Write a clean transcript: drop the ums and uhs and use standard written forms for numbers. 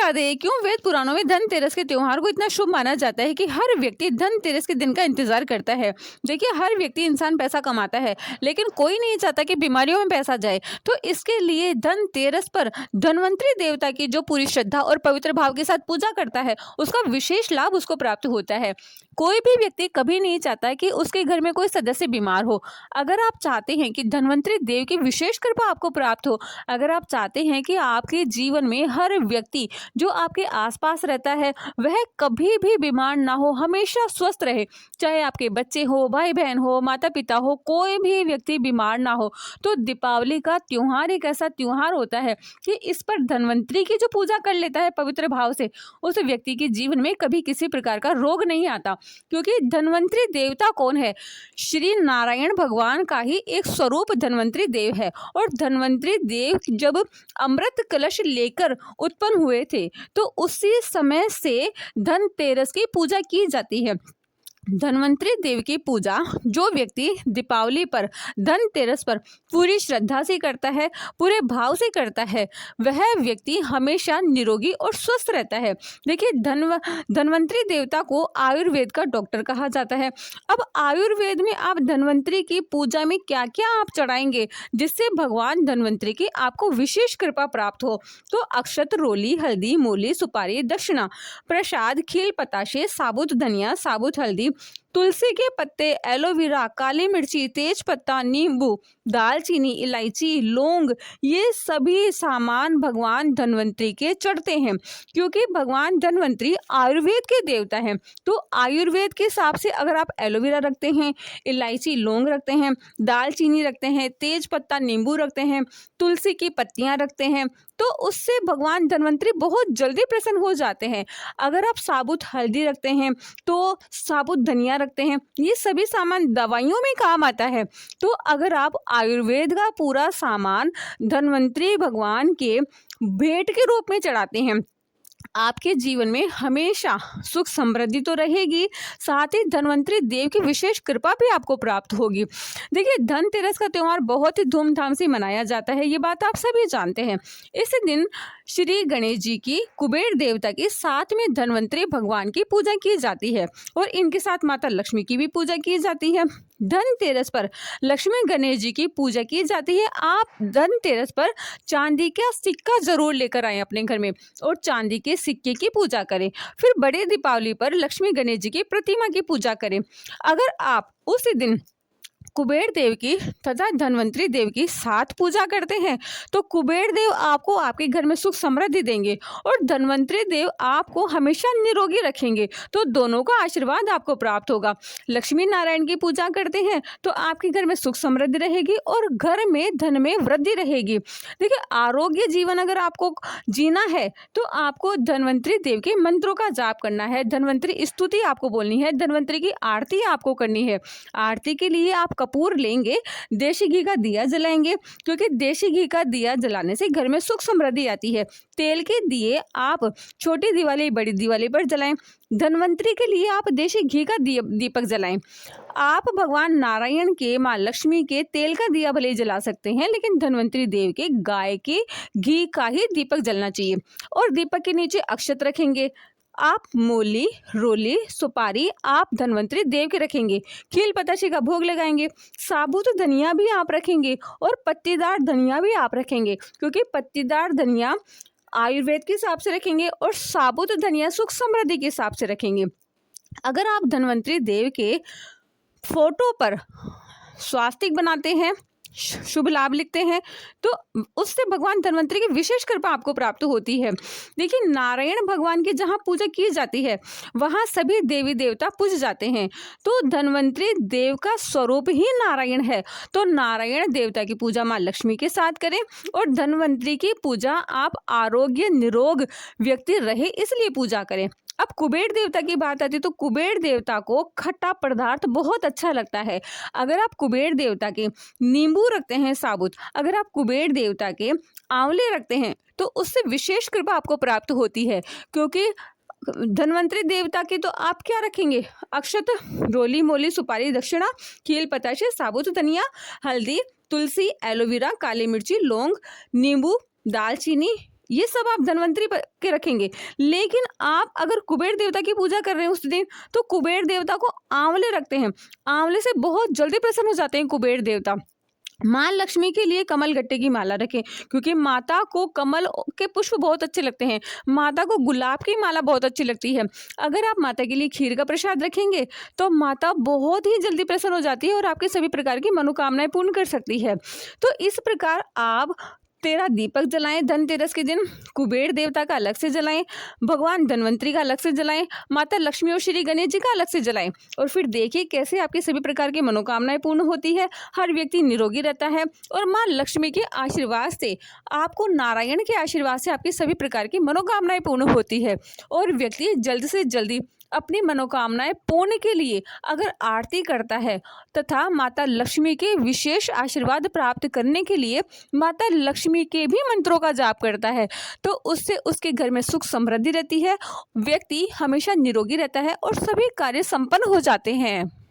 बता दें क्यों वेद पुराणों में धनतेरस के त्योहार को इतना शुभ माना जाता है कि हर व्यक्ति धनतेरस के दिन का इंतजार करता है। देखिए, हर व्यक्ति इंसान पैसा कमाता है, लेकिन कोई नहीं चाहता कि बीमारियों में पैसा जाए। तो इसके लिए धनतेरस पर धन्वंतरी देवता की जो पूरी श्रद्धा और पवित्र भाव के साथ पूजा करता है, उसका विशेष लाभ उसको प्राप्त होता है। कोई भी व्यक्ति कभी नहीं चाहता कि उसके घर में कोई सदस्य बीमार हो। अगर आप चाहते हैं कि धन्वंतरी देव की विशेष कृपा आपको प्राप्त हो, अगर आप चाहते हैं कि आपके जीवन में हर व्यक्ति जो आपके आसपास रहता है वह कभी भी बीमार ना हो, हमेशा स्वस्थ रहे, चाहे आपके बच्चे हो, भाई बहन हो, माता पिता हो, कोई भी व्यक्ति बीमार ना हो, तो दीपावली का त्योहार एक ऐसा त्योहार होता है कि इस पर धन्वंतरी की जो पूजा कर लेता है पवित्र भाव से, उस व्यक्ति के जीवन में कभी किसी प्रकार का रोग नहीं आता। क्योंकि धन्वंतरी देवता कौन है? श्री नारायण भगवान का ही एक स्वरूप धन्वंतरी देव है। और धन्वंतरी देव जब अमृत कलश लेकर उत्पन्न हुए थे, तो उसी समय से धनतेरस की पूजा की जाती है। धन्वंतरी देव की पूजा जो व्यक्ति दीपावली पर, धनतेरस पर पूरी श्रद्धा से करता है, पूरे भाव से करता है, वह व्यक्ति हमेशा निरोगी और स्वस्थ रहता है। देखिए, धन्वंतरी देवता को आयुर्वेद का डॉक्टर कहा जाता है। अब आयुर्वेद में आप धन्वंतरी की पूजा में क्या क्या आप चढ़ाएंगे जिससे भगवान धन्वंतरी की आपको विशेष कृपा प्राप्त हो? तो अक्षत, रोली, हल्दी, मूली, सुपारी, दक्षिणा, प्रसाद, खील, पताशे, साबुत धनिया, साबुत हल्दी, तुलसी के पत्ते, एलोवेरा, काली मिर्ची, तेज पत्ता, नींबू, दालचीनी, इलायची, लौंग, ये सभी सामान भगवान धन्वंतरी के चढ़ते हैं। क्योंकि भगवान धन्वंतरी आयुर्वेद के देवता हैं, तो आयुर्वेद के हिसाब से अगर आप एलोवेरा रखते हैं, इलायची, लौंग रखते हैं, दालचीनी रखते हैं, तेज पत्ता, नींबू रखते हैं, तुलसी की पत्तियां रखते हैं, तो उससे भगवान धन्वंतरी बहुत जल्दी प्रसन्न हो जाते हैं। अगर आप साबुत हल्दी रखते हैं, तो साबुत धनिया रखते हैं, ये सभी सामान दवाइयों में काम आता है। तो अगर आप आयुर्वेद का पूरा सामान धन्वंतरी भगवान के भेंट के रूप में चढ़ाते हैं, आपके जीवन में हमेशा सुख समृद्धि तो रहेगी, साथ ही धन्वंतरी देव की विशेष कृपा भी आपको प्राप्त होगी। देखिए, धनतेरस का त्यौहार बहुत ही धूमधाम से मनाया जाता है, ये बात आप सभी जानते हैं। इस दिन श्री गणेश जी की, कुबेर देवता की, साथ में धन्वंतरी भगवान की पूजा की जाती है और इनके साथ माता लक्ष्मी की भी पूजा की जाती है। धनतेरस पर लक्ष्मी गणेश जी की पूजा की जाती है। आप धनतेरस पर चांदी का सिक्का जरूर लेकर आए अपने घर में और चांदी के सिक्के की पूजा करें। फिर बड़े दीपावली पर लक्ष्मी गणेश जी की प्रतिमा की पूजा करें। अगर आप उस दिन कुबेर देव की तथा धन्वंतरी देव की साथ पूजा करते हैं, तो कुबेर देव आपको आपके घर में सुख समृद्धि देंगे और धन्वंतरी देव आपको हमेशा निरोगी रखेंगे, तो दोनों का आशीर्वाद आपको प्राप्त होगा। लक्ष्मी नारायण की पूजा करते हैं तो आपके घर में सुख समृद्धि रहेगी और घर में धन में वृद्धि रहेगी। देखिए, आरोग्य जीवन अगर आपको जीना है तो आपको धन्वंतरी देव के मंत्रों का जाप करना है, धन्वंतरी स्तुति आपको बोलनी है, धन्वंतरी की आरती आपको करनी है। आरती के लिए आप कपूर लेंगे, देशी घी का दिया जलाएंगे, क्योंकि देशी घी का दिया जलाने से घर में सुख समृद्धि आती है। तेल के दिए आप छोटी दिवाली, बड़ी दिवाली पर जलाएं। धन्वंतरी के लिए आप देशी घी का दीपक जलाएं। आप भगवान नारायण के, माँ लक्ष्मी के तेल का दिया भले जला सकते हैं, लेकिन धन्वंतरी देव के गाय के घी का ही दीपक जलना चाहिए। और दीपक के नीचे अक्षत रखेंगे। आप मूली, रोली, सुपारी आप धन्वंतरी देव के रखेंगे। खील पताशे का भोग लगाएंगे। साबुत धनिया भी आप रखेंगे और पत्तीदार धनिया भी आप रखेंगे, क्योंकि पत्तीदार धनिया आयुर्वेद के हिसाब से रखेंगे और साबुत धनिया सुख समृद्धि के हिसाब से रखेंगे। अगर आप धन्वंतरी देव के फोटो पर स्वास्तिक बनाते हैं, शुभ लाभ लिखते हैं, तो उससे भगवान धन्वंतरी की विशेष कृपा आपको प्राप्त होती है। देखिए, नारायण भगवान की जहाँ पूजा की जाती है वहाँ सभी देवी देवता पूज जाते हैं, तो धन्वंतरी देव का स्वरूप ही नारायण है। तो नारायण देवता की पूजा माँ लक्ष्मी के साथ करें और धन्वंतरी की पूजा आप आरोग्य निरोग व्यक्ति रहे इसलिए पूजा करें। अब कुबेर देवता की बात आती है, तो कुबेर देवता को खट्टा पदार्थ बहुत अच्छा लगता है। अगर आप कुबेर देवता के नींबू रखते हैं साबुत, अगर आप कुबेर देवता के आंवले रखते हैं, तो उससे विशेष कृपा आपको प्राप्त होती है। क्योंकि धन्वंतरी देवता की तो आप क्या रखेंगे? अक्षत, रोली, मोली, सुपारी, दक्षिणा, खील पताशे, साबुत धनिया, हल्दी, तुलसी, एलोवेरा, काली मिर्ची, लौंग, नींबू, दालचीनी, ये सब आप धनवंतरी के रखेंगे। लेकिन आप अगर कुबेर देवता की पूजा कर रहे हैं उस दिन, तो कुबेर देवता को आंवले रखते हैं। आंवले से बहुत जल्दी प्रसन्न हो जाते हैं कुबेर देवता। माँ लक्ष्मी के लिए कमल गट्टे की माला रखें, क्योंकि माता को कमल के पुष्प बहुत अच्छे लगते हैं। माता को गुलाब की माला बहुत अच्छी लगती है। अगर आप माता के लिए खीर का प्रसाद रखेंगे तो माता बहुत ही जल्दी प्रसन्न हो जाती है और आपकी सभी प्रकार की मनोकामनाएं पूर्ण कर सकती है। तो इस प्रकार आप 13 दीपक जलाएं धनतेरस के दिन। कुबेर देवता का अलग से जलाएं, भगवान धन्वंतरी का अलग से जलाएं, माता लक्ष्मी और श्री गणेश जी का अलग से जलाएं। और फिर देखिए कैसे आपकी सभी प्रकार की मनोकामनाएं पूर्ण होती है, हर व्यक्ति निरोगी रहता है और माँ लक्ष्मी के आशीर्वाद से, आपको नारायण के आशीर्वाद से आपकी सभी प्रकार की मनोकामनाएं पूर्ण होती है और व्यक्ति जल्द से जल्दी अपनी मनोकामनाएं पूर्ण के लिए अगर आरती करता है तथा माता लक्ष्मी के विशेष आशीर्वाद प्राप्त करने के लिए माता लक्ष्मी के भी मंत्रों का जाप करता है, तो उससे उसके घर में सुख समृद्धि रहती है, व्यक्ति हमेशा निरोगी रहता है और सभी कार्य संपन्न हो जाते हैं।